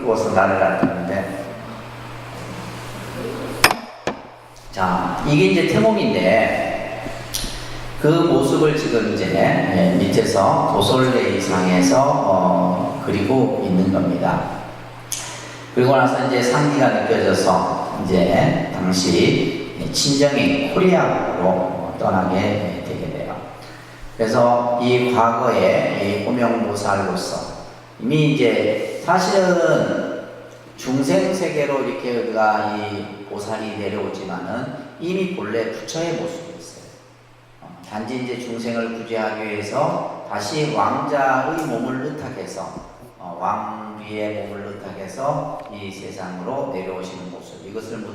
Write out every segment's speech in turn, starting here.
불을 끄고서 날아갔는데, 자, 이게 이제 태몽인데, 그 모습을 지금 이제 밑에서 도솔레이상에서 그리고 있는 겁니다. 그리고 나서 이제 상기가 느껴져서 이제 당시 친정인 코리아로 떠나게 되게 돼요. 그래서 이 과거에 이 호명보살로서 이미 이제 사실은 중생 세계로 이렇게 우리가 이 보살이 내려오지만은 이미 본래 부처의 모습이 있어요. 단지 이제 중생을 구제하기 위해서 다시 왕자의 몸을 의탁해서 왕비의 몸을 의탁해서 이 세상으로 내려오시는 모습, 이것을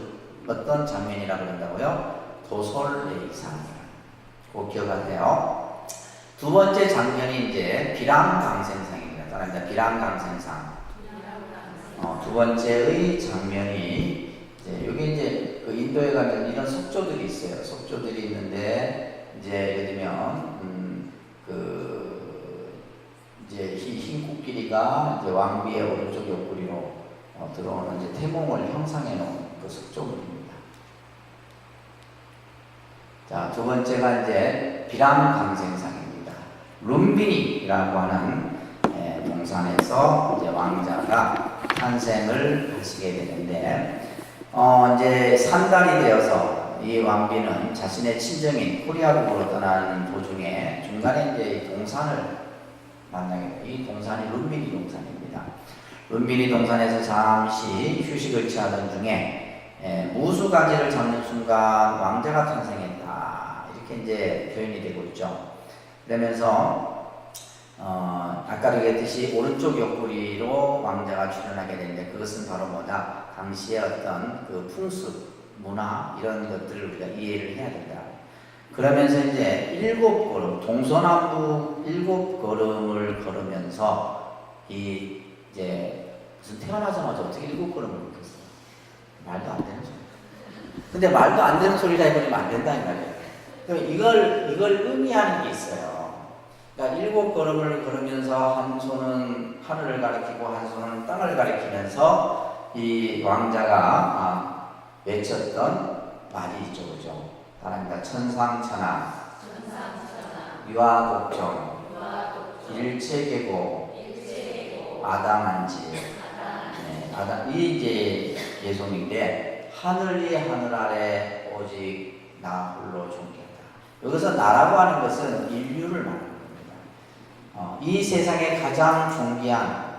어떤 장면이라고 그런다고요? 도솔레이상이에요. 꼭 기억하세요. 두 번째 장면이 이제 비람강생상입니다. 따라합니다. 비람강생상. 두 번째의 장면이 여기 이제 그 인도에 가면 이런 속조들이 있어요. 속조들이 있는데 이제 예를 들면 이제 흰 코끼리가 이제 왕비의 오른쪽 옆구리로 들어오는 이제 태몽을 형상해 놓은 그 속조물입니다. 자, 두 번째가 이제 비람강생상입니다. 룸비니라고 하는 동산에서 이제 왕자가 탄생을 하시게 되는데, 이제 산달이 되어서 이 왕비는 자신의 친정인 코리아국으로 떠나는 도중에 중간에 이제 동산을 만나게 돼요. 이 동산이 룸비니 동산입니다. 룸비니 동산에서 잠시 휴식을 취하던 중에 무수가지를 잡는 순간 왕자가 탄생했다. 이렇게 이제 표현이 되고 있죠. 그러면서 아까 얘기했듯이 오른쪽 옆구리로 왕자가 출현하게 되는데, 그것은 바로 뭐다? 당시의 어떤 그 풍습, 문화, 이런 것들을 우리가 이해를 해야 된다. 그러면서 이제 7걸음, 동서남북 7걸음을 걸으면서 이제 무슨 태어나자마자 어떻게 7걸음을 걷겠어요? 말도 안 되는 소리. 근데 말도 안 되는 소리라 해버리면 안 된다 이 말이에요. 이걸 의미하는 게 있어요. 그러니까 7걸음을 걸으면서 한 손은 하늘을 가리키고 한 손은 땅을 가리키면서 이 왕자가 외쳤던 말이 있죠, 그죠? 따라합니다. 천상천하, 유아독정, 일체계고, 아담한지. 이 이제 예송인데, 하늘이 하늘 아래 오직 나 홀로 존귀하다. 여기서 나라고 하는 것은 인류를 말합니다. 이 세상에 가장 존귀한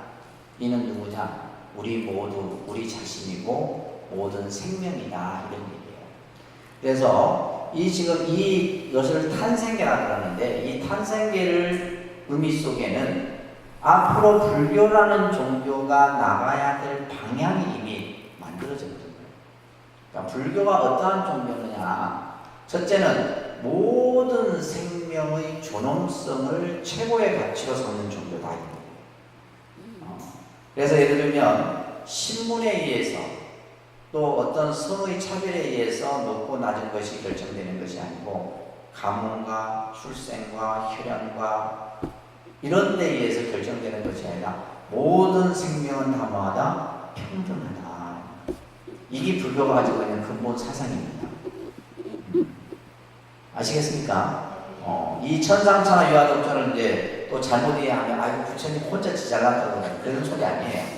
이는 누구냐? 우리 모두, 우리 자신이고 모든 생명이다, 이런 얘기예요. 그래서 지금 이것을 탄생계라 그러는데, 이 탄생계를 의미 속에는 앞으로 불교라는 종교가 나가야 될 방향이 이미 만들어졌거든요. 그러니까 불교가 어떠한 종교느냐? 첫째는 모든 생명의 존엄성을 최고의 가치로 삼는 종교다. 그래서 예를 들면 신분에 의해서 또 어떤 성의 차별에 의해서 높고 낮은 것이 결정되는 것이 아니고, 가문과 출생과 혈연과 이런 데 의해서 결정되는 것이 아니라 모든 생명은 다 뭐하다? 평등하다. 이게 불교가 가지고 있는 근본 사상입니다. 아시겠습니까? 이 천상천하 유아독전을 이제 또 잘못 이해하면, 아이고 부처님 혼자 잘났다고 그런 소리 아니에요.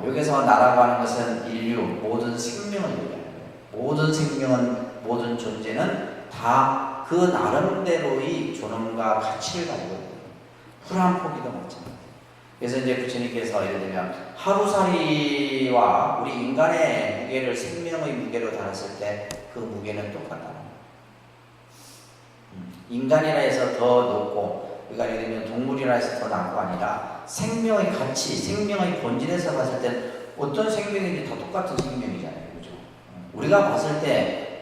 여기서 나라고 하는 것은 인류, 모든 생명을 얘기하는 거예요. 모든 생명은, 모든 존재는 다 그 나름대로의 존엄과 가치를 가지고 있는 거예요. 풀 한 포기도 먹지 않아요. 그래서 이제 부처님께서 예를 들면 하루살이와 우리 인간의 무게를 생명의 무게로 달았을 때 그 무게는 똑같다는 거예요. 인간이라 해서 더 높고, 우리가 예를 들면 동물이라 해서 더 낮고 아니라 생명의 가치, 생명의 본질에서 봤을 때 어떤 생명인지 다 똑같은 생명이잖아요. 그죠? 우리가 봤을 때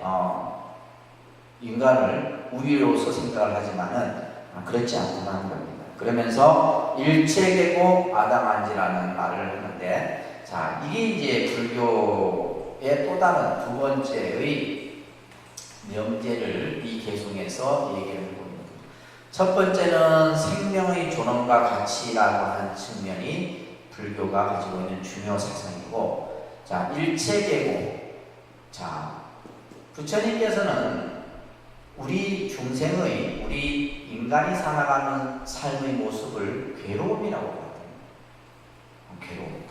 인간을 우위로서 생각을 하지만은 그렇지 않다는 겁니다. 그러면서 일체계고 아담한지라는 말을 하는데, 자, 이게 이제 불교의 또 다른 두 번째의 명제를 이 개송에서 얘기를 하고 있는 거죠. 첫 번째는 생명의 존엄과 가치라고 하는 측면이 불교가 가지고 있는 중요 사상이고, 자, 일체계고, 자, 부처님께서는 우리 중생의, 우리 인간이 살아가는 삶의 모습을 괴로움이라고 하거든요. 괴로움.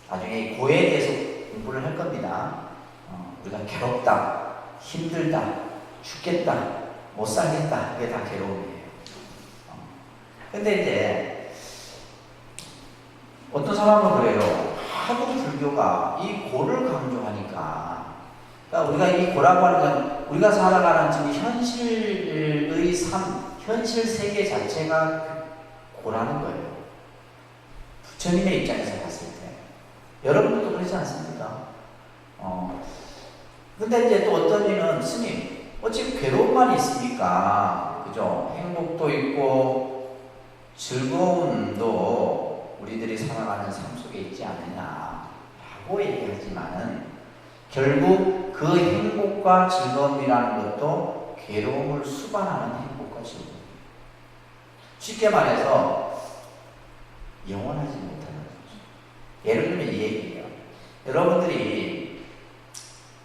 나중에 고해에 대해서 공부를 할 겁니다. 우리가 괴롭다, 힘들다, 죽겠다, 못 살겠다, 이게 다 괴로움이에요. 근데 이제 어떤 사람은 그래요. 하도 불교가 이 고를 강조하니까, 그러니까 우리가 이 고라고 하는 건 우리가 살아가는 지금 현실의 삶, 현실 세계 자체가 고라는 거예요. 부처님의 입장에서 봤을 때. 여러분들도 그렇지 않습니까? 근데 이제 또 어떤 이는 스님, 어찌 괴로움만 있습니까? 그죠? 행복도 있고, 즐거움도 우리들이 살아가는 삶 속에 있지 않느냐라고 얘기하지만은, 결국 그 행복과 즐거움이라는 것도 괴로움을 수반하는 행복과 즐거움. 쉽게 말해서 영원하지 못하는 거죠. 예를 들면 이 얘기예요. 여러분들이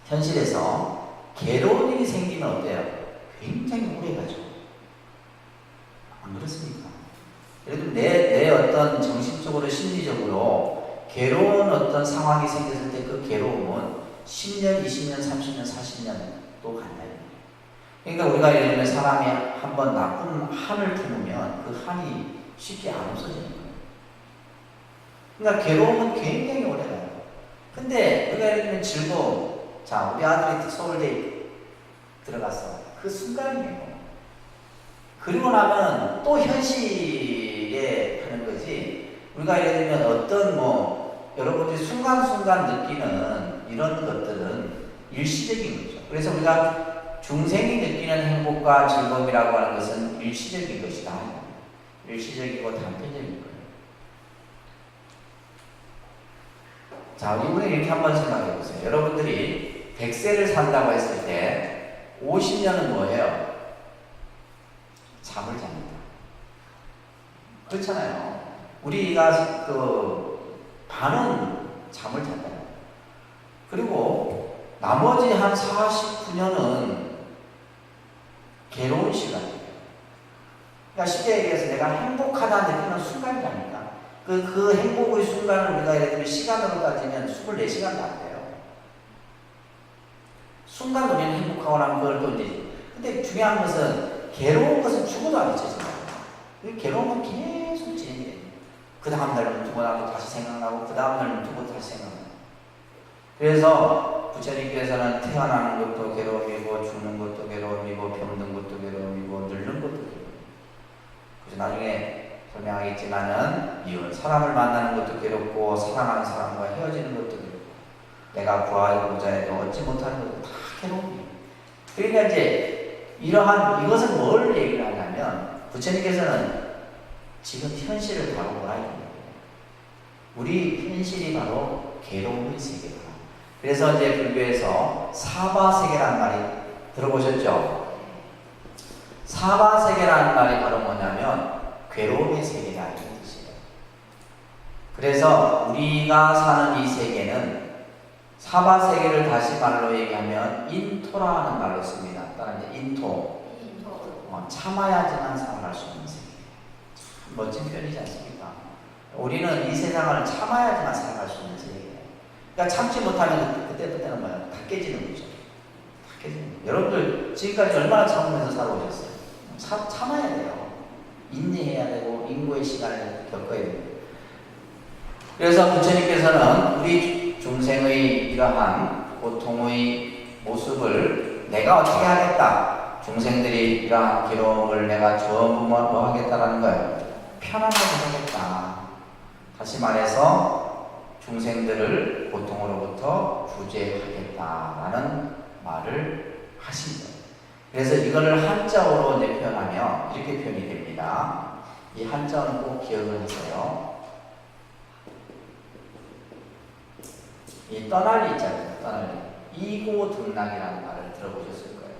현실에서 괴로운 일이 생기면 어때요? 굉장히 오래 가죠. 안 그렇습니까? 예를 들면 내 어떤 정신적으로 심리적으로 괴로운 어떤 상황이 생겼을 때 그 괴로움은 10년, 20년, 30년, 40년 또 간다. 그러니까 우리가 예를 들면 사람이 한번 나쁜 한을 품으면 그 한이 쉽게 안 없어지는 거예요. 그러니까 괴로움은 굉장히 오래 가요. 근데 우리가 예를 들면 즐거움, 자, 우리 아들이 서울대 들어갔어. 그 순간이에요. 그리고 나면 또 현실에 하는 거지. 우리가 예를 들면 어떤 여러분들이 순간순간 느끼는 이런 것들은 일시적인 거죠. 그래서 우리가 중생이 느끼는 행복과 즐거움이라고 하는 것은 일시적인 것이다. 일시적이고 단편적인 거예요. 자, 이번에 이렇게 한번 생각해 보세요. 여러분들이 100세를 산다고 했을 때 50년은 뭐예요? 잠을 잡니다. 그렇잖아요. 우리가 반은 잠을 잔다요. 그리고 나머지 한 49년은 괴로운 시간이에요. 그러니까 쉽게 얘기해서 내가 행복하다 느끼는 순간이라니까. 그 행복의 순간을 우리가 예를 들면 시간으로 따지면 24시간도 안 돼요. 순간 우리는 행복하고 나면 그걸 또 이제. 근데 중요한 것은 괴로운 것은 죽어도 안 잊혀진다. 그 괴로움은 계속 진행이 돼요. 그 다음날 두고 나도 다시 생각나고, 그 다음날 두고 다시 생각나고. 그래서 부처님께서는 태어나는 것도 괴로움이고, 죽는 것도 괴로움이고, 병든 것도 괴로움이고, 늙는 것도 괴로움이고. 그래서 나중에 설명하겠지만은, 이혼, 사람을 만나는 것도 괴롭고, 사랑하는 사람과 헤어지는 것도 괴롭고, 내가 구하고자 해도 얻지 못하는 것도 다 괴로움이에요. 그러니까 이제, 이것은 뭘 얘기를 하냐면, 부처님께서는 지금 현실을 바로 보라 이거예요. 우리 현실이 바로 괴로움의 세계다. 그래서 이제 불교에서 사바세계라는 말이 들어보셨죠? 사바세계라는 말이 바로 뭐냐면 괴로움의 세계다 이런 뜻이에요. 그래서 우리가 사는 이 세계는 사바세계를 다시 말로 얘기하면 인토라는 말로 씁니다. 따라 이제 인토. 참아야지만 살아갈 수 있는 세계. 참 멋진 표현이지 않습니까? 우리는 이 세상을 참아야지만 살아갈 수 있는 세계예요. 그러니까 참지 못하면 그때는 뭐야? 다 깨지는 거죠. 다 깨지는 거죠. 여러분들 지금까지 얼마나 참으면서 살아오셨어요? 참아야 돼요. 인내해야 되고 인고의 시간을 겪어야 돼요. 그래서 부처님께서는 우리 중생의 이러한 고통의 모습을 내가 어떻게 하겠다. 중생들이 이러한 괴로움을 내가 전부 뭐 하겠다라는 거예요. 편안하게 하겠다. 다시 말해서 중생들을 고통으로부터 구제하겠다라는 말을 하신 거예요. 그래서 이거를 한자어로 이제 표현하면 이렇게 표현이 됩니다. 이 한자어는 꼭 기억을 하세요. 이 떠날 있잖아요. 떠날 이고등락이라는 말을 들어보셨을 거예요.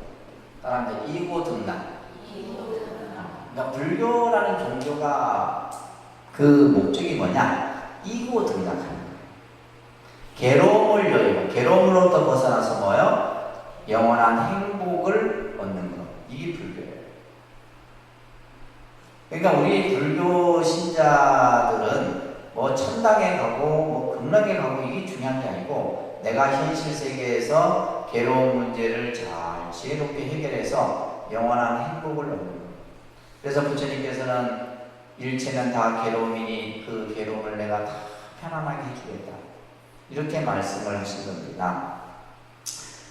따라하면 이고등락. 그러니까 불교라는 종교가 그 목적이 뭐냐? 이고등락. 괴로움으로부터 벗어나서 뭐요? 영원한 행복을 얻는 것. 이게 불교예요. 그러니까 우리 불교 신자들은 뭐 천당에 가고 뭐 극락에 가고 이게 중요한 게 아니고 내가 현실 세계에서 괴로운 문제를 잘 지혜롭게 해결해서 영원한 행복을 얻는 것. 그래서 부처님께서는 일체는 다 괴로움이니 그 괴로움을 내가 다 편안하게 해주겠다. 이렇게 말씀을 하신 겁니다.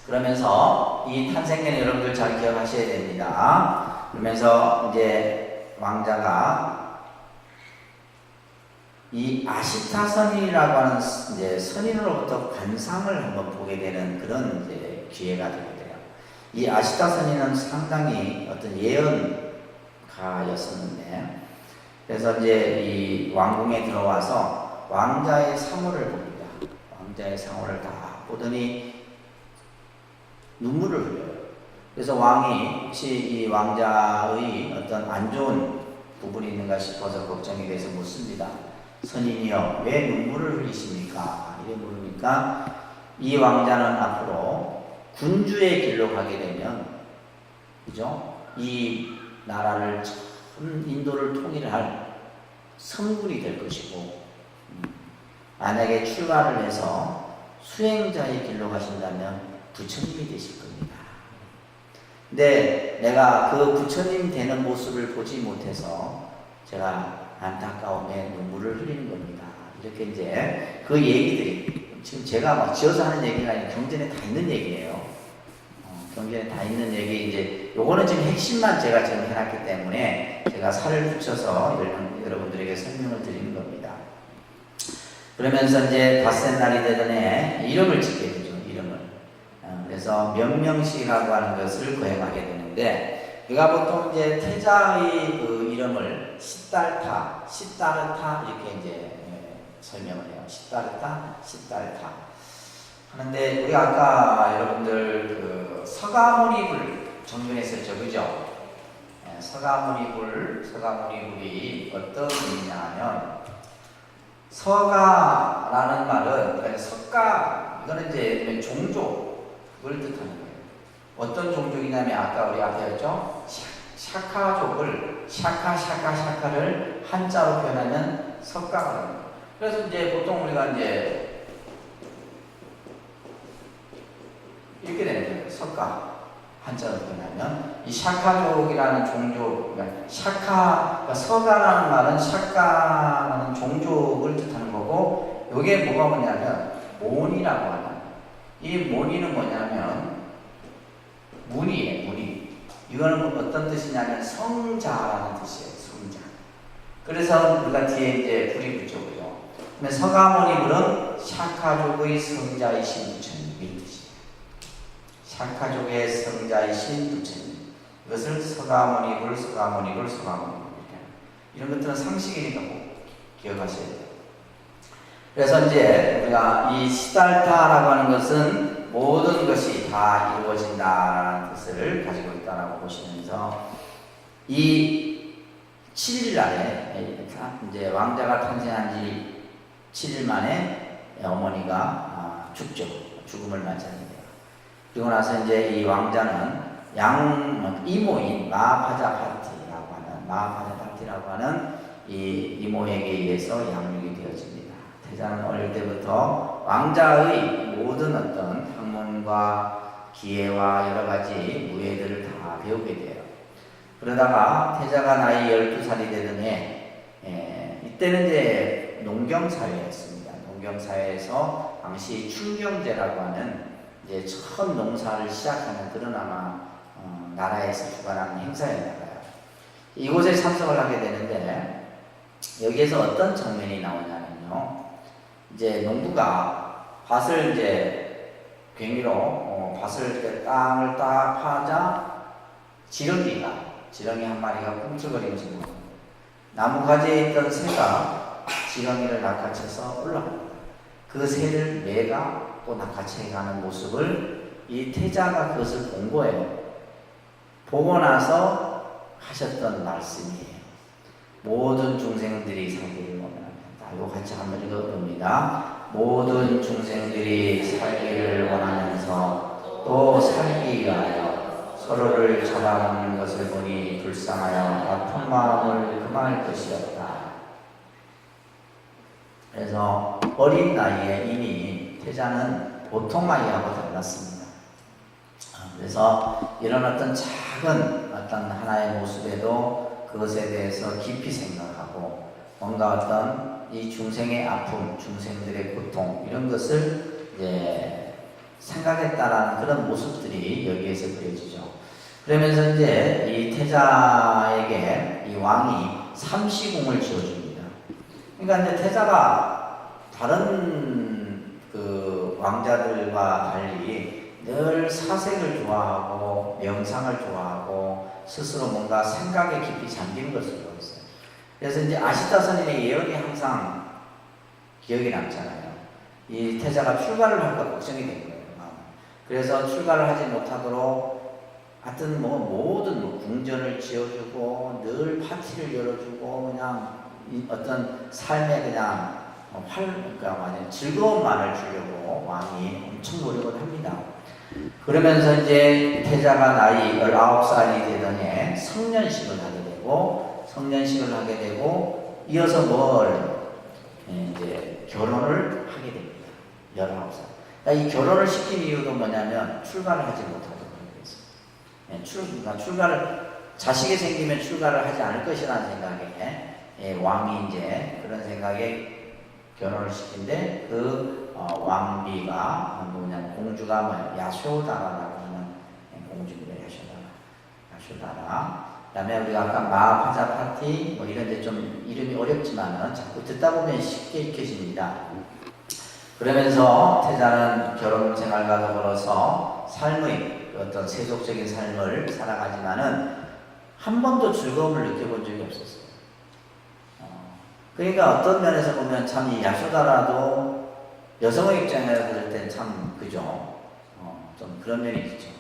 그러면서 이 탄생년 여러분들 잘 기억하셔야 됩니다. 그러면서 이제 왕자가 이 아시타선이라고 하는 이제 선인으로부터 관상을 한번 보게 되는 그런 이제 기회가 되게 돼요. 이 아시타선인은 상당히 어떤 예언가였었는데, 그래서 이제 이 왕궁에 들어와서 왕자의 상호를 봅니다. 왕자의 상호를 다 보더니 눈물을 흘려요. 그래서 왕이 혹시 이 왕자의 어떤 안 좋은 부분이 있는가 싶어서 걱정이 돼서 묻습니다. 선인이여, 왜 눈물을 흘리십니까? 이래 물으니까 이 왕자는 앞으로 군주의 길로 가게 되면, 그죠? 이 나라를 전 인도를 통일할 성군이 될 것이고, 만약에 출가를 해서 수행자의 길로 가신다면 부처님이 되실 겁니다. 근데 내가 그 부처님 되는 모습을 보지 못해서 제가 안타까움에 눈물을 흘리는 겁니다. 이렇게 이제 그 얘기들이 지금 제가 막 지어서 하는 얘기가 아니라 경전에 다 있는 얘기예요. 경전에 다 있는 얘기, 이제 요거는 지금 핵심만 제가 지금 해놨기 때문에 제가 살을 붙여서 여러분들에게 설명을 드리는 겁니다. 그러면서 이제 닷새 날이 되더니 이름을 짓게 되죠. 이름을. 그래서 명명시라고 하는 것을 거행하게 되는데, 우리가 보통 이제 태자의 그 이름을 시달타 이렇게 이제 설명을 해요. 시달타 하는데, 우리가 아까 여러분들 그 서가모니불 정문했었죠, 그죠? 서가모니불이 어떤 의미냐 하면, 서가라는 말은 석가, 이거는 이제 종족을 뜻하는 거예요. 어떤 종족이냐면 아까 우리 앞에 했죠? 샤카족을 샤카를 한자로 표현하면 석가가 됩니다. 그래서 이제 보통 우리가 이제 이렇게 되는 거예요. 석가 한자로 표현하면 이 샤카족이라는 종족, 그러니까 그러니까 서가라는 말은 샤카라는 종족을 뜻하는 거고, 이게 뭐가 뭐냐면 모니라고 하는, 이 모니는 뭐냐면 문이에요. 문이. 이거는 어떤 뜻이냐면 성자라는 뜻이에요. 성자. 그래서 우리가 뒤에 이제 불이 붙죠, 그죠? 그러면 서가모니불은 샤카족의 성자이신 부처님, 이 뜻이에요. 샤카족의 성자이신 부처님. 이것을 서가모니불 이런 것들은 상식이니까 꼭 기억하셔야 돼요. 그래서 이제 우리가 이 시달타라고 하는 것은 모든 것이 다 이루어진다라는 뜻을 가지고 있다라고 보시면서, 이 7일 날에 이제 왕자가 탄생한 지 7일 만에 어머니가 죽음을 맞이하게 돼요. 그리고 나서 이제 이 왕자는 이모인 마하파자파티라고 하는 이 이모에게 의해서 양육이 되어집니다. 태자는 어릴 때부터 왕자의 모든 어떤 학문과 기회와 여러 가지 무예들을 다 배우게 돼요. 그러다가 태자가 나이 12살이 되던 해, 이때는 이제 농경사회였습니다. 농경사회에서 당시 춘경제라고 하는 이제 처음 농사를 시작하는 그런 아마 나라에서 주관하는 행사였나봐요. 이곳에 참석을 하게 되는데, 여기에서 어떤 장면이 나오냐면요, 이제 농부가 밭을 이제 괭이로 밭을 땅을 딱 파자 지렁이 한 마리가 꿈틀거리면서 나무 가지에 있던 새가 지렁이를 낚아채서 올라갑니다. 그 새를 매가 또 낚아채 가는 모습을 이 태자가 그것을 본 거예요. 보고 나서 하셨던 말씀이에요. 모든 중생들이 살기를 원하는, 이거 같이 한번 읽어봅니다. 모든 중생들이 살기를 원하면서 또 살기 위하여 서로를 잡아먹는 것을 보니 불쌍하여 아픈 마음을 금할 것이었다. 그래서 어린 나이에 이미 태자는 보통 아이하고 달랐습니다. 그래서 이런 어떤 작은 어떤 하나의 모습에도 그것에 대해서 깊이 생각하고 뭔가 어떤 이 중생의 아픔, 중생들의 고통 이런 것을 이제 생각했다라는 그런 모습들이 여기에서 그려지죠. 그러면서 이제 이 태자에게 이 왕이 삼시궁을 지어줍니다. 그러니까 이제 태자가 다른 그 왕자들과 달리 늘 사색을 좋아하고 명상을 좋아하고 스스로 뭔가 생각에 깊이 잠긴 것을 보였어요. 그래서 이제 아시타 선인의 예언이 항상 기억에 남잖아요. 이 태자가 출가를 할까 걱정이 된 거예요. 그래서 출가를 하지 못하도록 하여튼 뭐 모든 궁전을 지어주고 늘 파티를 열어주고 그냥 어떤 삶에 그냥 그러니까 완전 즐거움만을 주려고 왕이 엄청 노력을 합니다. 그러면서 이제 태자가 나이 19살이 되더니 성년식을 하게 되고 이어서 이제 결혼을 하게 됩니다. 19살. 그러니까 이 결혼을 시킨 이유도 뭐냐면 출가를 하지 못하도록 그래서 출가를 자식이 생기면 출가를 하지 않을 것이라는 생각에 왕이 이제 그런 생각에 결혼을 시킨데 그 왕비가 뭐냐면 공주가 야쇼다라라고 하는 공주입니다. 야쇼다라. 그다음에 우리가 아까 마하파자 파티 뭐 이런 데 좀 이름이 어렵지만은 자꾸 듣다 보면 쉽게 익혀집니다. 그러면서 태자는 결혼 생활과 더불어서 삶의 어떤 세속적인 삶을 살아가지만은 한 번도 즐거움을 느껴본 적이 없었어요. 그러니까 어떤 면에서 보면 참 이 야쇼다라도 여성의 입장에서 볼 땐 참 그죠. 좀 그런 면이 있죠.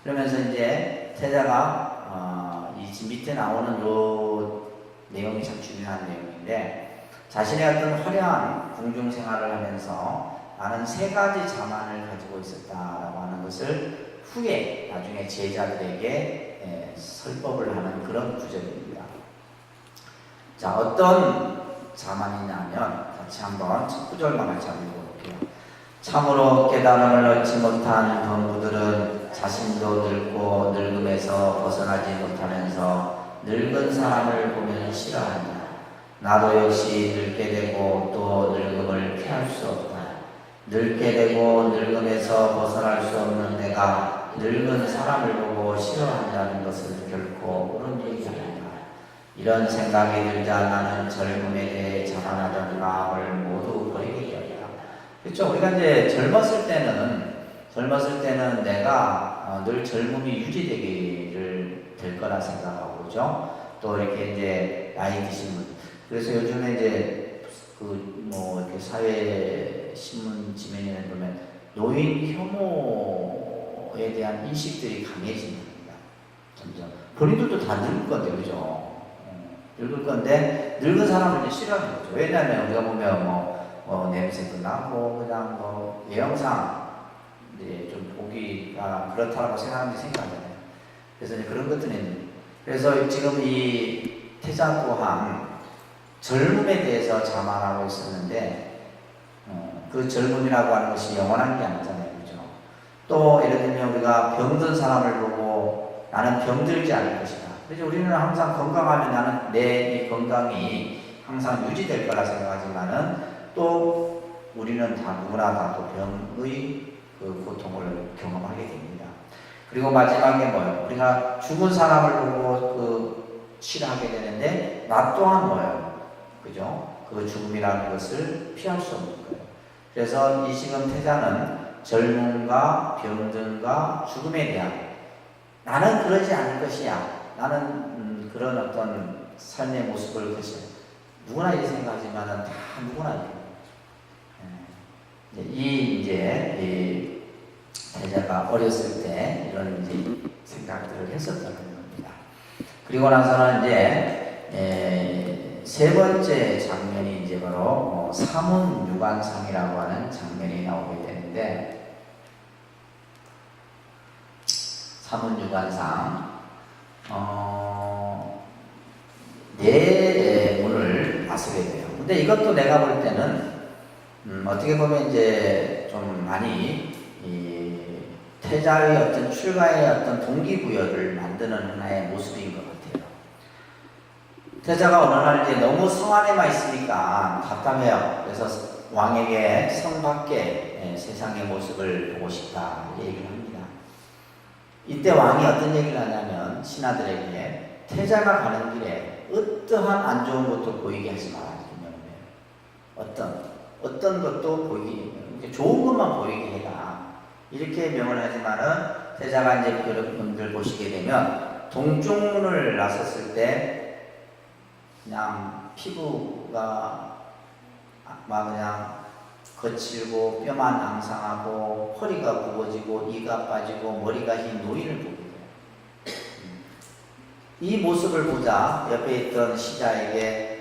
그러면서 이제 태자가 이 밑에 나오는 요 내용이 참 중요한 내용인데 자신의 어떤 화려한 궁중 생활을 하면서 나는 3가지 자만을 가지고 있었다라고 하는 것을 후에 나중에 제자들에게 설법을 하는 그런 구절입니다. 자, 어떤 자만이냐면 같이 한번 첫 구절만 같이 한번 읽어볼게요. 참으로 깨달음을 얻지 못한 범부들은 자신도 늙고 늙음에서 벗어나지 못하면서 늙은 사람을 보면 싫어한다. 나도 역시 늙게 되고 또 늙음을 피할 수 없다. 늙게 되고 늙음에서 벗어날 수 없는 내가 늙은 사람을 보고 싫어한다는 것은 결코 옳은 일이 아니다. 이런 생각이 들자 나는 젊음에 대해 자만하던 마음을 모두 버리게 되었다. 그렇죠? 우리가 이제 젊었을 때는 내가 늘 젊음이 유지되기를 될 거라 생각하고, 그죠? 또 이렇게 이제 나이 드신 분. 그래서 요즘에 이제 이렇게 사회 신문 지면에 보면 노인 혐오에 대한 인식들이 강해집니다. 점점. 본인들도 다 늙을 건데, 그죠? 늙을 건데, 늙은 사람을 이제 싫어하는 거죠. 왜냐하면 우리가 보면 냄새도 나고, 그냥 외형상 이제 좀 보기가 그렇다고 생각하는 게 생각하잖아요. 그래서 이제 그런 것들이 있는. 그래서 지금 이 태자 또한 젊음에 대해서 자만하고 있었는데, 그 젊음이라고 하는 것이 영원한 게 아니잖아요. 그죠? 또 예를 들면 우리가 병든 사람을 보고 나는 병들지 않을 것이다. 그래서 우리는 항상 건강하면 나는 내 이 건강이 항상 유지될 거라 생각하지만은 또 우리는 다 누구나 다 또 병의 그 고통을 경험하게 됩니다. 그리고 마지막에 뭐예요? 우리가 죽은 사람을 보고 싫어하게 되는데 나 또한 뭐예요? 그죠? 그 죽음이라는 것을 피할 수 없는 거예요. 그래서 이 지금 태자는 젊음과 병든과 죽음에 대한 나는 그러지 않을 것이야. 나는 그런 어떤 삶의 모습을 누구나 이렇게 생각하지만은 다 누구나 이 태자가 어렸을 때 이런 이제 생각들을 했었던 겁니다. 그리고 나서는 이제 세 번째 장면이 이제 바로 사문유관상이라고 하는 장면이 나오게 되는데, 사문유관상 네 문을 나서게 돼요. 근데 이것도 내가 볼 때는 어떻게 보면 이제 좀 많이 이 태자의 어떤 출가의 어떤 동기부여를 만드는 하나의 모습인 것 같아요. 태자가 어느 날 이제 너무 성 안에만 있으니까 답답해요. 그래서 왕에게 성 밖에 세상의 모습을 보고 싶다 얘기를 합니다. 이때 왕이 어떤 얘기를 하냐면 신하들에게 태자가 가는 길에 어떠한 안 좋은 것도 보이게 하지 마라. 어떤 것도 보이게, 좋은 것만 보이게 해라. 이렇게 명을 하지만은 태자가 이제 여러분들 보시게 되면 동쪽문을 나섰을 때 그냥 피부가 막 그냥 거칠고 뼈만 앙상하고 허리가 굽어지고 이가 빠지고 머리가 흰 노인을 보게 돼요. 이 모습을 보자 옆에 있던 시자에게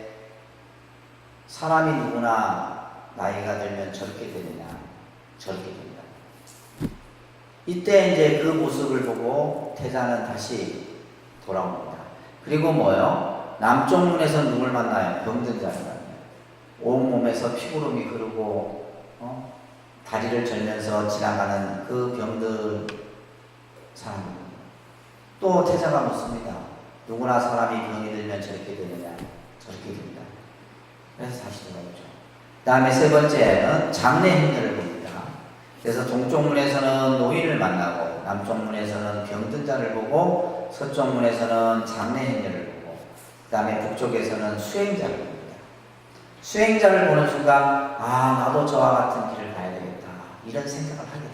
사람이 누구나 나이가 들면 저렇게 되느냐, 저렇게 된다. 이때 이제 그 모습을 보고 태자는 다시 돌아옵니다. 그리고 뭐요? 남쪽 문에서 누굴 만나요? 병든 자를 만나요. 온몸에서 피구름이 흐르고 다리를 절면서 지나가는 그 병든 사람입니다. 또 태자가 묻습니다. 누구나 사람이 병이 들면 저렇게 되느냐, 저렇게 됩니다. 그래서 다시 돌아오죠. 그 다음에 세 번째는 장례 행렬을 봅니다. 그래서 동쪽 문에서는 노인을 만나고, 남쪽 문에서는 병든 자를 보고, 서쪽 문에서는 장례 행렬을 보고, 그 다음에 북쪽에서는 수행자를 봅니다. 수행자를 보는 순간, 나도 저와 같은 길을 가야 되겠다. 이런 생각을 하게 돼요.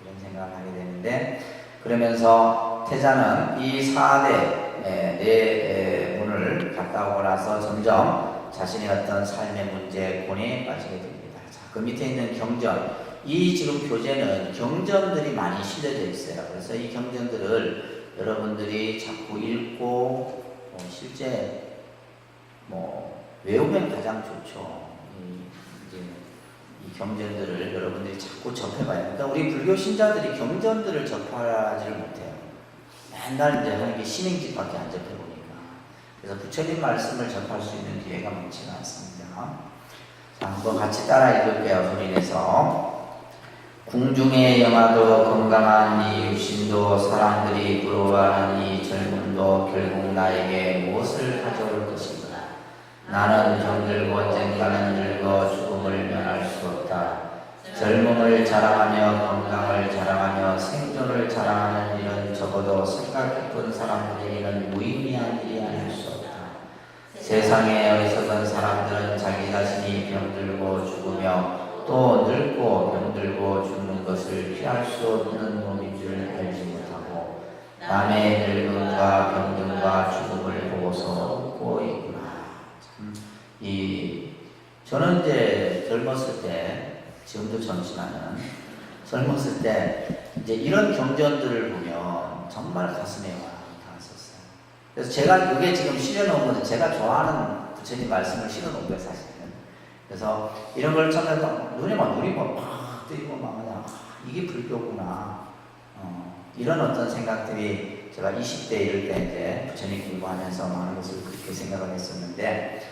이런 생각을 하게 되는데, 그러면서 태자는 이 4대 네 문을 갔다 오고 나서 점점 자신의 어떤 삶의 문제, 고뇌에 빠지게 됩니다. 자, 그 밑에 있는 경전. 이 지금 교재는 경전들이 많이 실려져 있어요. 그래서 이 경전들을 여러분들이 자꾸 읽고, 실제 외우면 가장 좋죠. 이 경전들을 여러분들이 자꾸 접해봐요. 그러니까 우리 불교 신자들이 경전들을 접하지를 못해요. 맨날 이제 하는 게 신행집밖에 안 접해보니까. 그래서 부처님 말씀을 접할 수 있는 기회가 많지가 않습니다. 자, 한번 같이 따라 읽을게요. 소리내서. 궁중의 영화도 건강한 이 육신도 사람들이 부러워하는 이 젊음도 결국 나에게 무엇을 가져올 것인가. 나는 병들고 언젠가는 늙어 죽음을 면할 수 없다. 젊음을 자랑하며 건강을 자랑하며 생존을 자랑하는 일은 적어도 생각 깊은 사람들에게는 무의미한 일이 아닐 수 없다. 세상에 어리석은 사람들은 자기 자신이 병들고 죽으며 또 늙고 병들고 죽는 것을 피할 수 없는 몸인 줄 알지 못하고 남의 늙음과 병듦과 죽음을 보고서 웃고 있구나. 저는 이제 젊었을 때, 지금도 젊지만은 젊었을 때 이제 이런 경전들을 보면 정말 가슴에 와 닿았었어요. 그래서 제가 이게 지금 실려놓은 것은 제가 좋아하는 부처님 말씀을 실어놓은 거예요, 사실은. 그래서 이런 걸 처음에 눈이 막 뜨이고 막 그냥 이게 불교구나. 이런 어떤 생각들이 제가 20대 이럴 때 이제 부처님 공부하면서 많은 것을 그렇게 생각을 했었는데,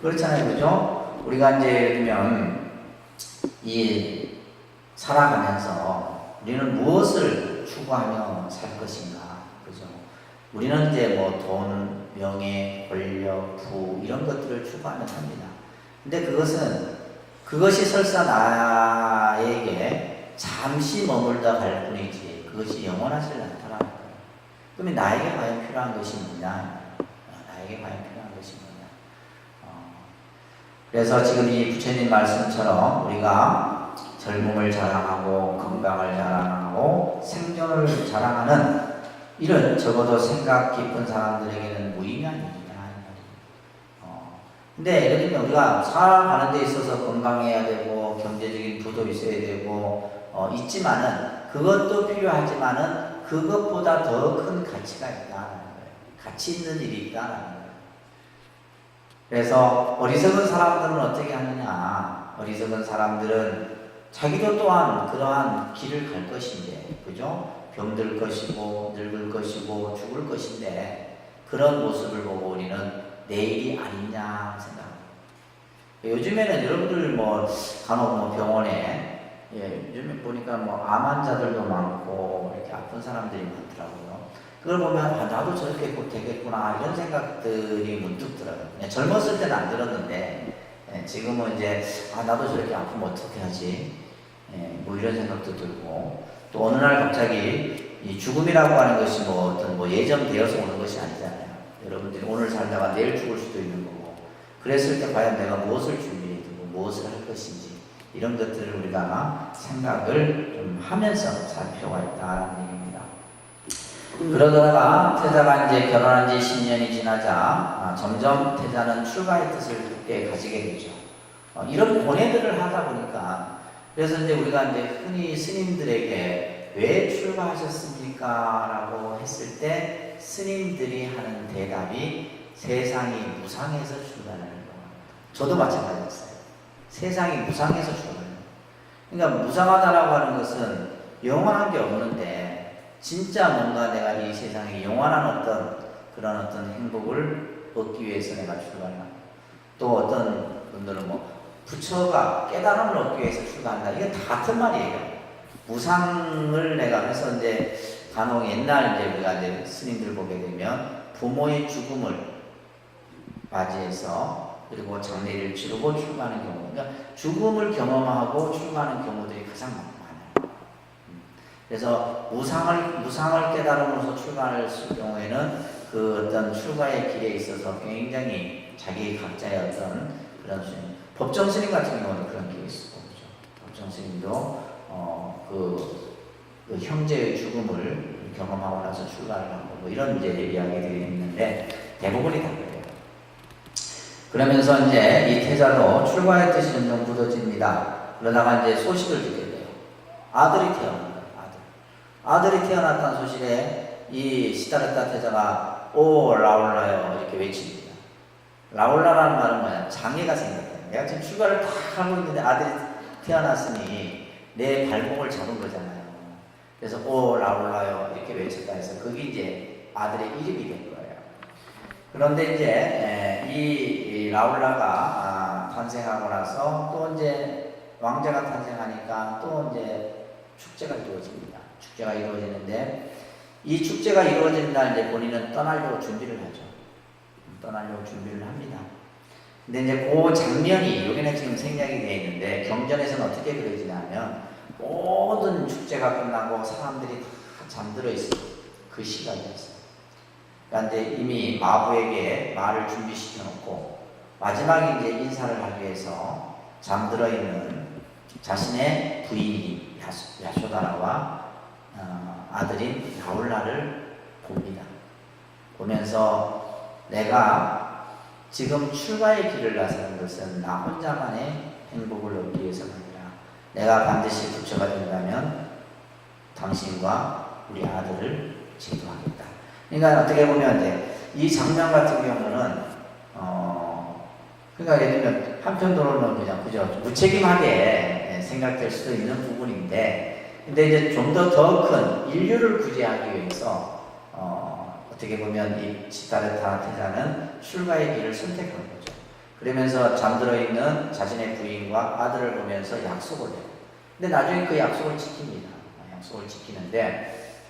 그렇잖아요, 그죠? 우리가 이제 예를 들면 이 살아가면서 우리는 무엇을 추구하며 살 것인가, 그죠? 우리는 이제 뭐 돈, 명예, 권력, 부 이런 것들을 추구하며 삽니다. 근데 그것이 설사 나에게 잠시 머물다 갈 뿐이지 그것이 영원하지 않다라는 거예요. 그러면 나에게 과연 필요한 것이 뭐냐? 나에게 과연 필요한 것이 뭐냐? 그래서 지금 이 부처님 말씀처럼 우리가 젊음을 자랑하고 건강을 자랑하고 생존을 자랑하는 이런 적어도 생각 깊은 사람들에게는 무의미한 일이다. 근데 예를 들면 우리가 살아가는 데 있어서 건강해야 되고 경제적인 부도 있어야 되고 있지만은 그것도 필요하지만은 그것보다 더 큰 가치가 있다는 거예요. 가치 있는 일이 있다는 거예요. 그래서 어리석은 사람들은 어떻게 하느냐? 어리석은 사람들은 자기도 또한 그러한 길을 갈 것인데, 그죠? 병들 것이고, 늙을 것이고, 죽을 것인데, 그런 모습을 보고 우리는 내일이 아니냐 생각합니다. 요즘에는 여러분들 뭐, 간혹 뭐 병원에, 요즘에 보니까 뭐 암 환자들도 많고, 이렇게 아픈 사람들이 많더라고요. 그걸 보면, 아, 나도 저렇게 곧 되겠구나, 이런 생각들이 문득 들어요. 젊었을 때는 안 들었는데, 지금은 이제, 아, 나도 저렇게 아프면 어떻게 하지? 뭐 이런 생각도 들고, 또 어느 날 갑자기 이 죽음이라고 하는 것이 뭐 어떤 뭐 예정되어서 오는 것이 아니잖아요. 여러분들이 오늘 살다가 내일 죽을 수도 있는 거고, 그랬을 때 과연 내가 무엇을 준비해두고 무엇을 할 것인지, 이런 것들을 우리가 생각을 좀 하면서 살 필요가 있다는 얘기입니다. 그러다가 태자가 이제 결혼한 지 10년이 지나자 점점 태자는 출가의 뜻을 굳게 가지게 되죠. 이런 고뇌들을 하다 보니까, 그래서 이제 우리가 이제 흔히 스님들에게 왜 출가하셨습니까? 라고 했을 때 스님들이 하는 대답이 세상이 무상해서 출가하는 겁니다. 저도 마찬가지였어요. 세상이 무상해서 출가하는 겁니다. 그러니까 무상하다라고 하는 것은 영원한 게 없는데, 진짜 뭔가 내가 이 세상에 영원한 어떤 그런 어떤 행복을 얻기 위해서 내가 출가한다. 또 어떤 분들은 뭐 부처가 깨달음을 얻기 위해서 출가한다. 이게 다 같은 말이에요. 무상을 내가 해서 이제 간혹 옛날 이제 우리가 이제 스님들 보게 되면 부모의 죽음을 맞이해서 그리고 장례를 치르고 출가하는 경우, 그러니까 죽음을 경험하고 출가하는 경우들이 가장 많아요. 그래서 무상을 깨달음으로써 출가할 경우에는 그 어떤 출가의 길에 있어서 굉장히 자기 각자의 어떤 그런 스님, 법정 스님 같은 경우는 그런 길이 있을 거죠. 법정 스님도 그 형제의 죽음을 경험하고 나서 출가를 하고 뭐 이런 이제 이야기들이 있는데 대부분이 다 그래요. 그러면서 이제 이 태자도 출가의 뜻이 점점 굳어집니다. 그러다가 이제 소식을 듣게 돼요. 아들이 태어납니다. 아들이 태어났다는 소식에 이 시다르타 태자가 오 라울라요 이렇게 외칩니다. 라울라라는 말은 뭐야? 장애가 생겼다. 내가 지금 출가를 다 하고 있는데 아들이 태어났으니 내 발목을 잡은 거잖아요. 그래서 오 라울라요 이렇게 외쳤다 해서 그게 이제 아들의 이름이 된 거예요. 그런데 이제 이 라울라가 탄생하고 나서 또 이제 왕자가 탄생하니까 또 이제 축제가 이루어집니다. 축제가 이루어지는데 이 축제가 이루어진 날 이제 본인은 떠나려고 준비를 하죠. 떠나려고 준비를 합니다. 근데 이제 그 장면이 여기는 지금 생략이 되어 있는데 경전에서는 어떻게 그려지냐면 모든 축제가 끝나고 사람들이 다 잠들어 있어요. 그 시간이었어요. 그러니까 이제 이미 마부에게 말을 준비시켜 놓고 마지막에 이제 인사를 하기 위해서 잠들어 있는 자신의 부인이 야쇼다라와 아들인 라울라를 봅니다. 보면서 내가 지금 출가의 길을 나서는 것은 나 혼자만의 행복을 얻기 위해서가 아니라 내가 반드시 부처가 된다면 당신과 우리 아들을 제도하겠다. 그러니까 어떻게 보면 이 장면 같은 경우는 그러니까 예를 들면 한편으로는 그냥 그저 무책임하게 생각될 수도 있는 부분인데, 근데 이제 좀 더 큰 인류를 구제하기 위해서 어떻게 보면 이 시다르타 태자는 출가의 길을 선택한 거죠. 그러면서 잠들어 있는 자신의 부인과 아들을 보면서 약속을 해요. 근데 나중에 그 약속을 지킵니다. 약속을 지키는데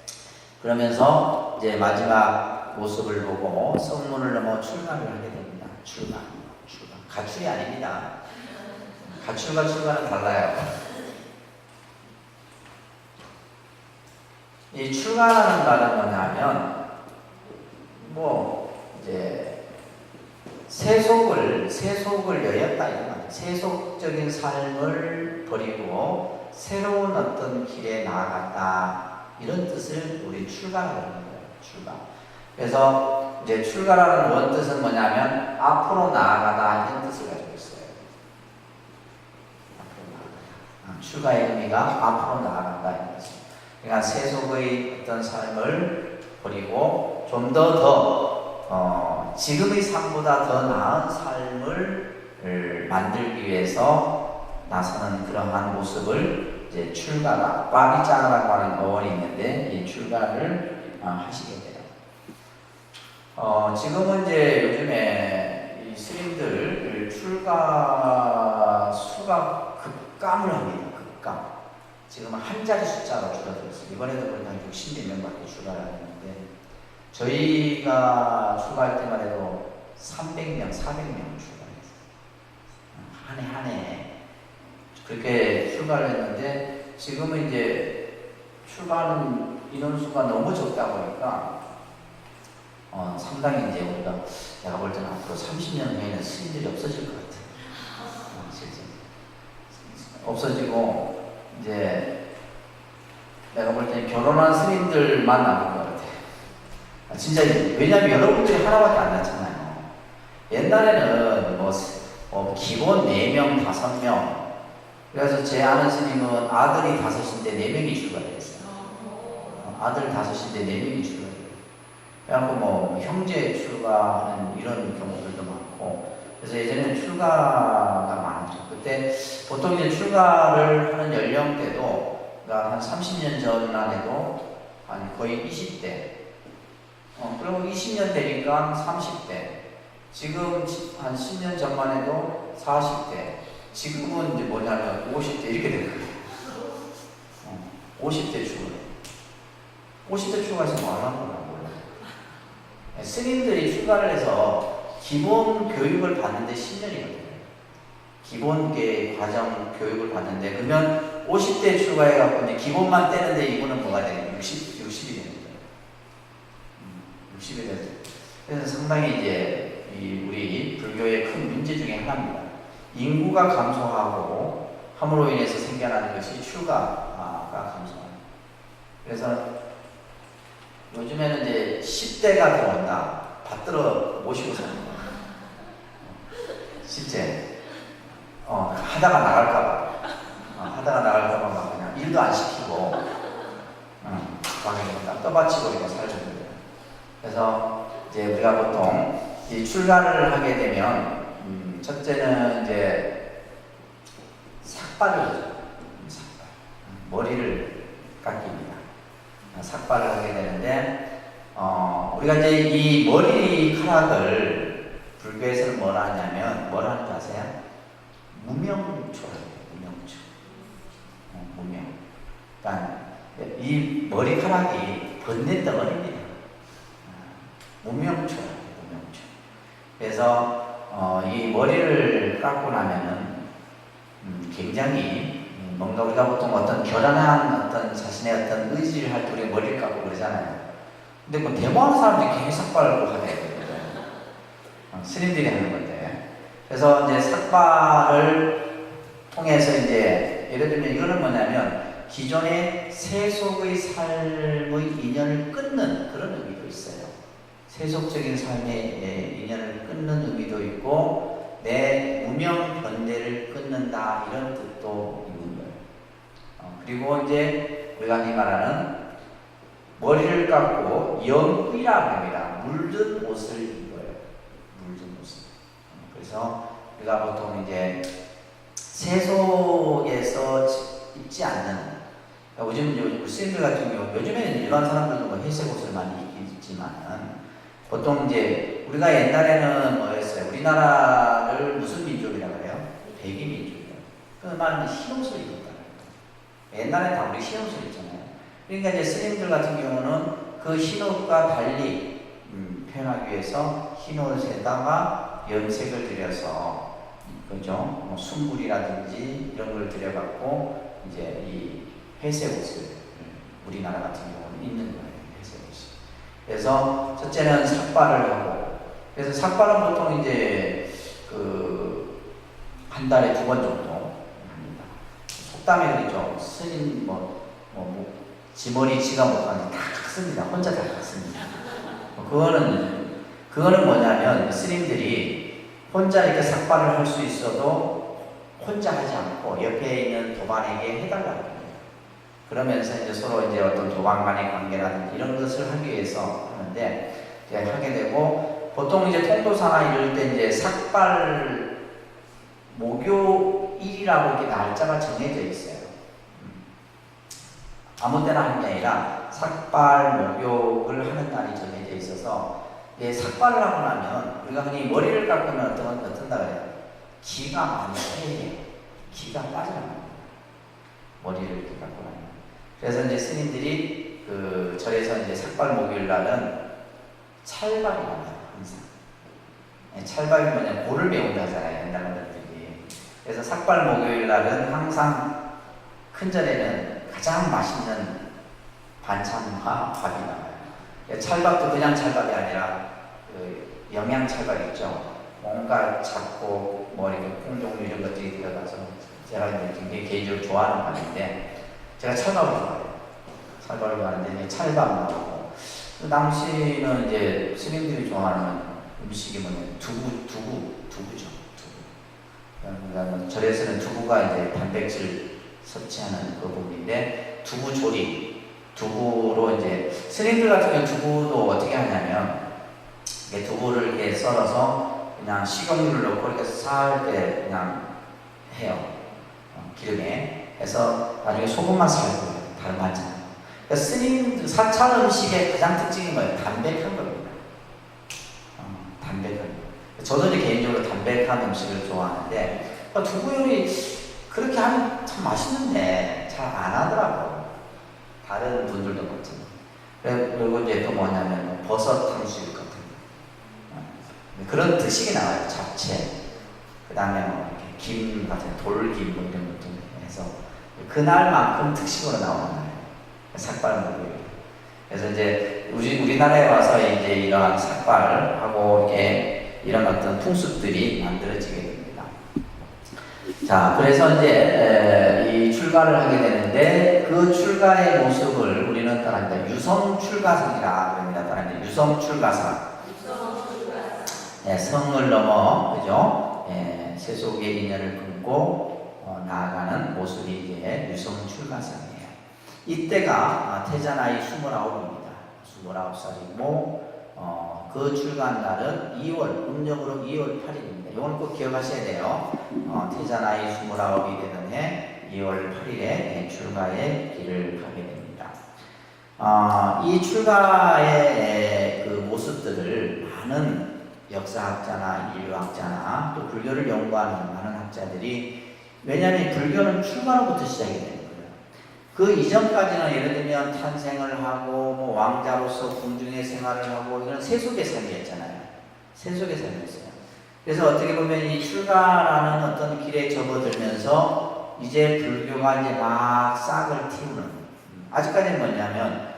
그러면서 이제 마지막 모습을 보고 성문을 넘어 출가를 하게 됩니다. 출가. 가출이 아닙니다. 가출과 출가는 달라요. 이 출가라는 말은 뭐냐면 이제 세속을 여였다 이런 말이에요. 세속적인 삶을 버리고 새로운 어떤 길에 나아갔다 이런 뜻을 우리 출가라고 하는 거예요. 출가. 그래서 이제 출가라는 원뜻은 뭐냐면 앞으로 나아가다 이런 뜻을 가지고 있어요. 앞으로 나아가다. 출가의 의미가 앞으로 나아간다 이런 뜻입니다. 그러니까 세속의 어떤 삶을 버리고 좀 더 지금의 삶보다 더 나은 삶을 만들기 위해서 나서는 그러한 모습을 이제 출가가 꽈비자라고 하는 어원이 있는데 이 출가를 하시게 돼요. 지금은 이제 요즘에 이 스님들 출가 수가 급감을 합니다. 급감. 지금 한 자리 숫자가 줄어들었어요. 이번에도 보니까 60몇 명밖에 출가를 안 했는데 저희가 출가할 때만 해도 300명, 400명 출가했어요. 한 해 그렇게 출가를 했는데 지금은 이제 출가하는 인원수가 너무 적다 보니까 상당히 이제 우리가 내가 볼 때는 앞으로 30년 후에는 스님들이 없어질 것 같아요. 실제 없어지고 이제 내가 볼 때는 결혼한 스님들만 남을 것 같아요. 진짜 왜냐하면 여러분들이 하나밖에 안 낳잖아요. 옛날에는 뭐 기본 4명, 5명. 그래서 제 아는 스님은 아들이 5인데 4명이 출가를 했어요. 아들 5인데 4명이 출가를 했어요. 그래갖고 뭐 형제 출가하는 이런 경우들도 많고 그래서 예전에는 출가가 많았죠. 그때 보통 이제 출가를 하는 연령대도 그러니까 한 30년 전만 해도 한 거의 20대 그리고 20년 되니까 30대 지금 한 10년 전만 해도 40대 지금은 이제 뭐냐면 50대 이렇게 되는 거예요. 50대 출가 50대 출가해서 뭐 하려고 몰라요. 스님들이 출가를 해서 기본 교육을 받는데 10년이거든요. 기본계 과정 교육을 받는데 그러면 50대 출가해갖고 이제 기본만 떼는데 이분은 뭐가 돼요? 60이 되는 거예요. 60이 되는 거예요. 그래서 상당히 이제 우리 불교의 큰 문제 중에 하나입니다. 인구가 감소하고 함으로 인해서 생겨나는 것이 출가가 감소합니다. 그래서 요즘에는 이제 10대가 들어온다. 받들어 모시고 사는 거예요. 실제 하다가 나갈까봐 막 그냥 일도 안 시키고 방에 떠받치고 이렇게 살고 있어요. 그래서 이제 우리가 보통 이 출가를 하게 되면 첫째는 이제 삭발을 하죠. 삭발. 머리를 깎입니다. 삭발을 하게 되는데 우리가 이제 이 머리카락을 불교에서는 뭐라 하냐면 뭐라 하는 줄 아세요? 무명초라고 해요. 무명초. 무명. 그러니까 이 머리카락이 번뇌 덩어리입니다. 무명초라고 해요. 무명초. 그래서 이 머리를 깎고 나면은 굉장히 뭔가 우리가 보통 어떤 결연한 어떤 자신의 어떤 의지를 할 때 우리가 머리를 깎고 그러잖아요. 근데 뭐 대모하는 사람들이 계속 삭발을 하게 스님들이 하는 건데 그래서 이제 삭발을 통해서 이제 예를 들면 이거는 뭐냐면 기존의 세속의 삶의 인연을 끊는 그런 의미도 있어요. 세속적인 삶의 인연을 끊는 의미도 있고 내 무명 번뇌를 끊는다 이런 뜻도 있는 거예요. 그리고 이제 우리가 흔히 말하는 머리를 깎고 영의라고 합니다. 물든 옷을 입어요. 물든 옷을. 그래서 우리가 보통 이제 세속에서 입지 않는 요즘 스님들 같은 경우 요즘에는 일반 사람들도 뭐 회색 옷을 많이 입지만 보통 이제 우리가 옛날에는 뭐였어요? 우리나라를 무슨 민족이라고 그래요? 백이민족이에요. 그 말은 흰 옷을 입었다는 거예요. 옛날에 다 우리 흰 옷을 입잖아요. 그러니까 이제 스님들 같은 경우는 그 흰 옷과 달리 표현하기 위해서 흰 옷에다가 염색을 들여서 그죠? 뭐 순불이라든지 이런 걸 들여갖고 이제 이 회색 옷을 우리나라 같은 경우는 입는 거예요. 회색 옷을. 그래서 첫째는 삭발을 하고 그래서 삭발은 보통 이제 한 달에 2번 정도 합니다. 속담에 그러죠. 스님 지머리 지가 못하는 다 깎습니다. 혼자 다 깎습니다. 그거는 뭐냐면 스님들이 혼자 이렇게 삭발을 할 수 있어도 혼자 하지 않고 옆에 있는 도반에게 해달라고 합니다. 그러면서 이제 서로 이제 어떤 도반 간의 관계라든지 이런 것을 하기 위해서 하는데 이제 하게 되고 보통 이제 통도사나 이럴 때 이제 삭발 목요일이라고 이렇게 날짜가 정해져 있어요. 아무 때나 하는 게 아니라 삭발 목욕을 하는 날이 정해져 있어서 삭발을 하고 나면 우리가 흔히 머리를 깎으면 어떤다 그래요? 기가 많이 빼요. 기가 빠져나가요. 머리를 이렇게 깎고 나면. 그래서 이제 스님들이 그 절에서 이제 삭발 목요일 날은 찰밥이 나와요. 항상. 찰밥이 뭐냐면 고를 배운다잖아요. 옛날 분들이. 그래서 삭발 목요일 날은 항상 큰 절에는 가장 맛있는 반찬과 밥이 나와요. 찰밥도 그냥 찰밥이 아니라 그 영양 찰밥 있죠. 뭔가 잡고 뭐 이렇게 콩 종류 이런 것들이 들어가서 제가 이제 굉장히 개인적으로 좋아하는 밥인데 제가 찰밥을 좋아해요. 찰밥을 좋아하는데 찰밥 나오고 그 당시는 이제 스님들이 좋아하는 음식이 뭐냐면 두부죠. 그러니까 절에서는 두부가 이제 단백질 섭취하는 그 부분인데 두부 조림, 두부로 이제 스님들 같은 경우 두부도 어떻게 하냐면 두부를 이렇게 썰어서 그냥 식용유를 넣고 이렇게 살 때 그냥 해요. 기름에 해서 나중에 소금만 살고요. 다른 반찬. 그러니까 스님 사찰 음식의 가장 특징인 거예요. 담백한 겁니다. 담백한 거. 저도 이제 개인적으로 담백한 음식을 좋아하는데 두부 요리 그렇게 하면 참 맛있는데 잘 안 하더라고요. 다른 분들도 그렇지만. 그리고 이제 또 뭐냐면 버섯 탕수육 같은 거. 그런 특식이 나와요. 잡채. 그 다음에 뭐 이렇게 김 같은 돌김 뭐 이런 것도 해서 그날만큼 특식으로 나오는 거예요. 삭발 목요일. 그래서 이제 우리나라에 와서 이제 이러한 삭발을 하고 이렇게 이런 어떤 풍습들이 만들어지게 됩니다. 자, 그래서 이제 이 출가를 하게 되는데 그 출가의 모습을 우리는 따라합니다. 유성 출가상이라 그럽니다. 따라합니다. 유성 출가상. 네, 성을 넘어 그죠? 세속의 인연을 끊고 나아가는 모습이 이제 유성 출가상이에요. 이때가 태자 나이 29입니다. 29살이고 그 출가한 날은 2월, 음력으로 2월 8일입니다. 이건 꼭 기억하셔야 돼요. 태자 나이 29이 되는 해 2월 8일에 출가의 길을 가게 됩니다. 이 출가의 그 모습들을 많은 역사학자나 인류학자나 또 불교를 연구하는 많은 학자들이 왜냐하면 불교는 출가로부터 시작이 됩니다. 그 이전까지는 예를 들면 탄생을 하고 뭐 왕자로서 궁중의 생활을 하고 이런 세속의 삶이었잖아요. 세속의 삶이었어요. 그래서 어떻게 보면 이 출가라는 어떤 길에 접어들면서 이제 불교가 이제 막 싹을 틔우는 아직까지는 뭐냐면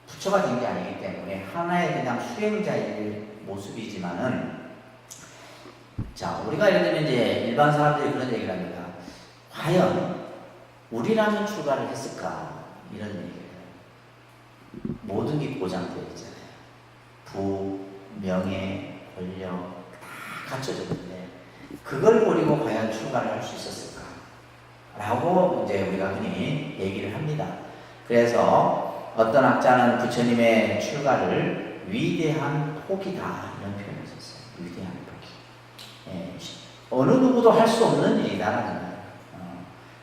부처가 된 게 아니기 때문에 하나의 그냥 수행자의 모습이지만은 자 우리가 예를 들면 이제 일반 사람들이 그런 얘기를 합니다. 과연 우리라면 출가를 했을까? 이런 얘기를 해요. 모든 게 보장되어 있잖아요. 부, 명예, 권력 다 갖춰졌는데 그걸 버리고 과연 출가를 할 수 있었을까? 라고 이제 우리가 흔히 얘기를 합니다. 그래서 어떤 학자는 부처님의 출가를 위대한 포기다 이런 표현을 썼어요. 위대한 포기. 어느 누구도 할 수 없는 일이다라는 거예요.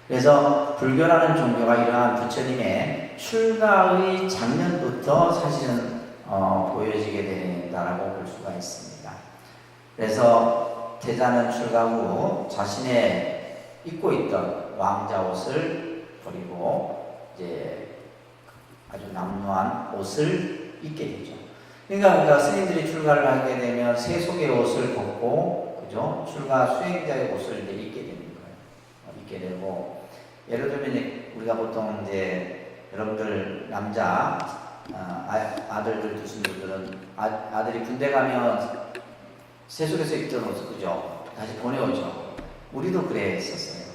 그래서 불교라는 종교가 이러한 부처님의 출가의 장면부터 사실은 보여지게 된다라고 볼 수가 있습니다. 그래서 태자는 출가 후 자신의 입고 있던 왕자 옷을 버리고 이제 아주 남루한 옷을 입게 되죠. 그러니까 스님들이 출가를 하게 되면 세속의 옷을 벗고 그죠? 출가 수행자의 옷을 이제 입게 되는 거예요. 입게 되고 예를 들면 이제 우리가 보통 이제 여러분들 남자 아들들 두신 분들은 아들이 군대 가면 세속에서 입던 옷을 그죠? 다시 보내오죠. 우리도 그랬었어요.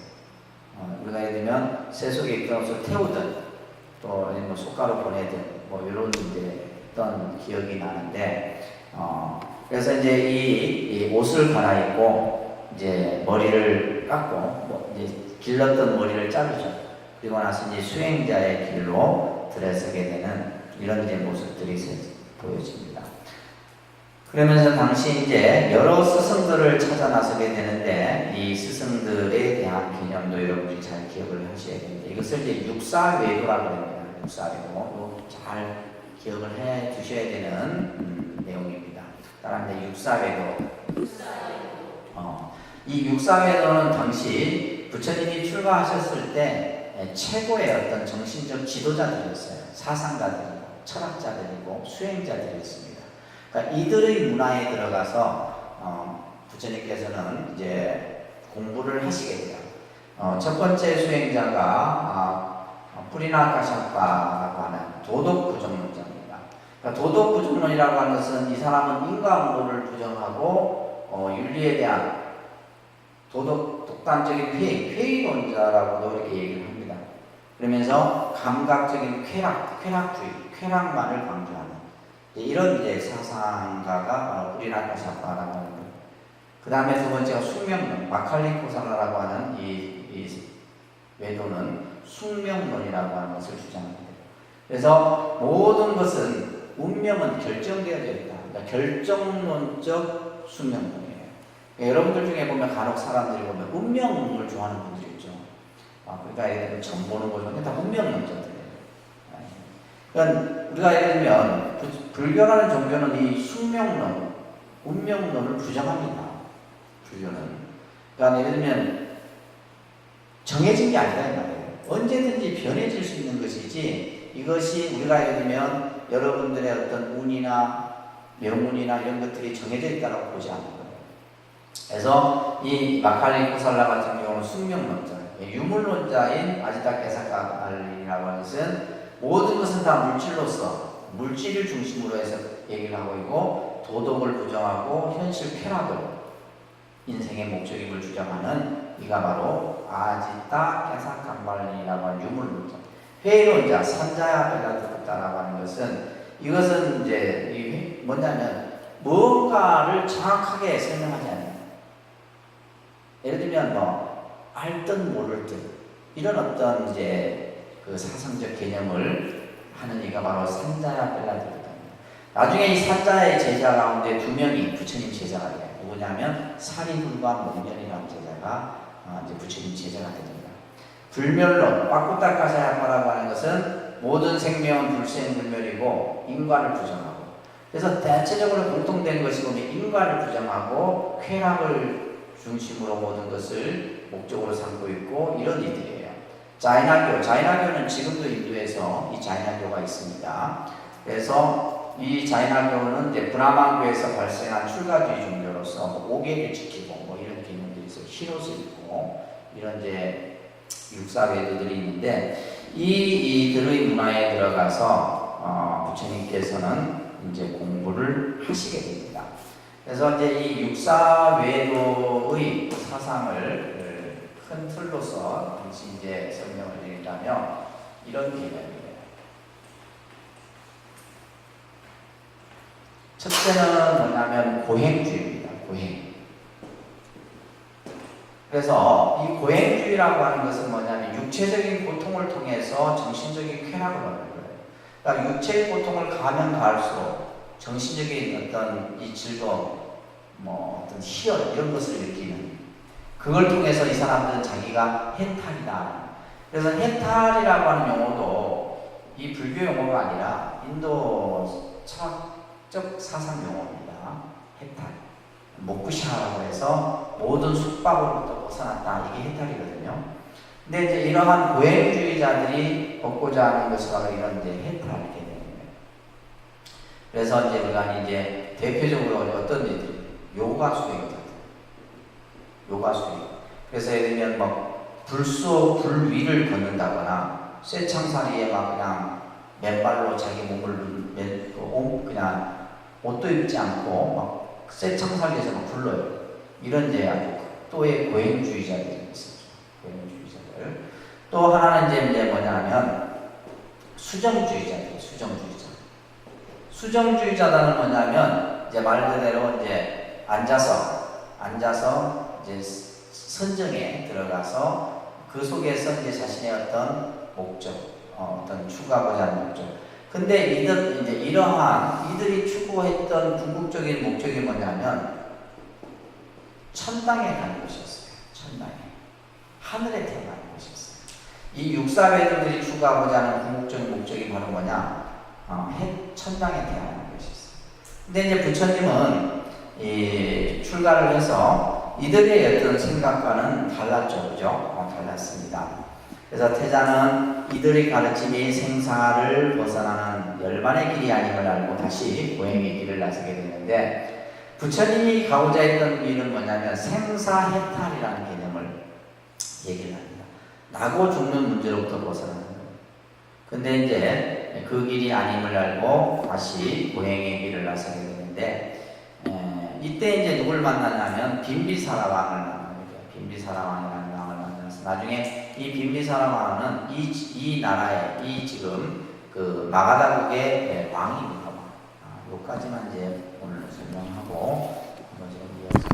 우리가 예를 들면 세속에 입던 옷을 태우든 또 뭐 속가로 보내든 뭐 이런 이제 했던 기억이 나는데 그래서 이제 이 옷을 갈아입고 이제 머리를 깎고 뭐 이제 길렀던 머리를 자르죠. 그리고 나서 이제 수행자의 길로 들어서게 되는 이런 이제 모습들이 보여집니다. 그러면서 당시 이제 여러 스승들을 찾아 나서게 되는데 이 스승들에 대한 개념도 여러분들이 잘 기억을 하셔야 됩니다. 이것을 이제 육사외도라고 합니다. 육사외도 잘 기억을 해 두셔야 되는 내용입니다. 따라합니다. 육사외도. 이 육사외도는 당시 부처님이 출가하셨을 때 최고의 어떤 정신적 지도자들이었어요. 사상가들이고 철학자들이고 수행자들이었습니다. 그러니까 이들의 문화에 들어가서 부처님께서는 이제 공부를 하시게 돼요. 첫 번째 수행자가 뿌리나카샤파라고 하는 도덕부정론자입니다. 그러니까 도덕부정론이라고 하는 것은 이 사람은 인과응보를 부정하고 윤리에 대한 독단적인 회의론자라고도 이렇게 얘기를 합니다. 그러면서 감각적인 쾌락주의, 쾌락만을 강조하는 이런 이제 사상가가 바로 뿌리나카샤파라고 하는 거예요. 그 다음에 두 번째가 숙명론, 마칼리코사라라고 하는 이 외도는 숙명론이라고 하는 것을 주장합니다. 그래서 모든 것은 운명은 결정되어져 있다. 그러니까 결정론적 숙명론이에요. 그러니까 여러분들 중에 보면 간혹 사람들이 보면 운명을 좋아하는 분들이 있죠. 그러니까 예를 들면 점 보는 거 좋아하는 게 다 운명론자들이에요. 그러니까 우리가 예를 들면 불교라는 종교는 이 숙명론, 운명론을 부정합니다. 불교는. 그러니까 예를 들면 정해진 게 아니라 이 말이에요. 언제든지 변해질 수 있는 것이지 이것이 우리가 예를 들면 여러분들의 어떤 운이나 명운이나 이런 것들이 정해져 있다고 보지 않는 거예요. 그래서 이 마칼리코살라 같은 경우는 숙명론자, 유물론자인 아지타 게사카알리라고 하는 것은 모든 것은 다 물질로서 물질을 중심으로 해서 얘기를 하고 있고 도덕을 부정하고 현실 쾌락을 인생의 목적임을 주장하는 이가 바로 아지타 게사카알리라고 하는 유물론자. 회의론자, 산자야 벨라드다라고 하는 것은 이것은 이제 뭐냐면 무언가를 정확하게 설명하지 않아요. 예를 들면 알듯 모를 듯 이런 어떤 이제 그 사상적 개념을 하는 이가 바로 산자야 벨라드입니다. 나중에 이 산자의 제자 가운데 두 명이 부처님 제자가 돼요. 누구냐면 사리불과 목련이라는 제자가 이제 부처님 제자가 됩니다. 불멸론, 빠꾸따까샤야파라고 하는 것은 모든 생명은 불생불멸이고 인과를 부정하고 그래서 대체적으로 공통된 것이 보면 인과를 부정하고 쾌락을 중심으로 모든 것을 목적으로 삼고 있고 이런 이들이에요. 자이나교는 지금도 인도에서 이 자이나교가 있습니다. 그래서 이 자이나교는 이제 브라만교에서 발생한 출가주의 종교로서 오계를 지키고 이런 개념들이 있어요. 흰옷을 입고 이런 이제 육사외도들이 있는데 이들의 문화에 들어가서 부처님께서는 이제 공부를 하시게 됩니다. 그래서 이제 이 육사외도의 사상을 큰 틀로서 다시 이제 설명을 드린다면 이런 개념이에요. 첫째는 뭐냐면 고행주의입니다. 고행. 그래서 이 고행주의라고 하는 것은 뭐냐면 육체적인 고통을 통해서 정신적인 쾌락을 얻는 거예요. 그러니까 육체의 고통을 가면 가할수록 정신적인 어떤 이 즐거움, 어떤 희열 이런 것을 느끼는 그걸 통해서 이 사람들은 자기가 해탈이다. 그래서 해탈이라고 하는 용어도 이 불교 용어가 아니라 인도 철학적 사상 용어입니다. 해탈. 모쿠샤라고 해서 모든 숙박으로부터 벗어났다. 이게 해탈이거든요. 근데 이제 이러한 고행주의자들이 얻고자 하는 것이 바로 이런 이제 해탈 개념이에요. 그래서 이제 우리가 이제 대표적으로 어떤 일들이 요가 수행자들. 요가 수행. 그래서 예를 들면 불 위를 걷는다거나 쇠창살이에 그냥 맨발로 자기 몸을 그냥 옷도 입지 않고 쇠창살이에서 굴러요. 이런 이제 아주 극도의 고행주의자들이 있었죠. 고행주의자들. 또 하나는 이제 뭐냐면 수정주의자들. 수정주의자다는 뭐냐면 이제 말 그대로 이제 앉아서 이제 선정에 들어가서 그 속에서 이제 자신의 어떤 목적, 어떤 추구하고자 하는 목적, 근데 이제 이들이 추구했던 궁극적인 목적이 뭐냐면 천당에 가는 것이었어요. 천당에. 하늘에 태어나는 것이었어요. 이 육사배들이 추구하고자 하는 궁극적인 목적이 바로 뭐냐? 천당에 태어나는 것이었어요. 근데 이제 부처님은 출가를 해서 이들의 어떤 생각과는 달랐죠. 그죠? 달랐습니다. 그래서 태자는 이들의 가르침이 생사를 벗어나는 열반의 길이 아님을 알고 다시 보행의 길을 나서게 되는데, 부처님이 가고자 했던 길은 뭐냐면 생사해탈이라는 개념을 얘기를 합니다. 나고 죽는 문제로부터 벗어나는 거예요. 근데 이제 그 길이 아님을 알고 다시 보행의 길을 나서게 되는데, 이때 이제 누굴 만났냐면 빈비사라 왕을 만납니다. 빈비사라 왕이라는 왕을 만나서 나중에 이 빈비사라 왕은 이 나라의 지금 그 마가다국의 왕입니다. 여기까지만 이제 오늘 설명하고 나머지는 이어서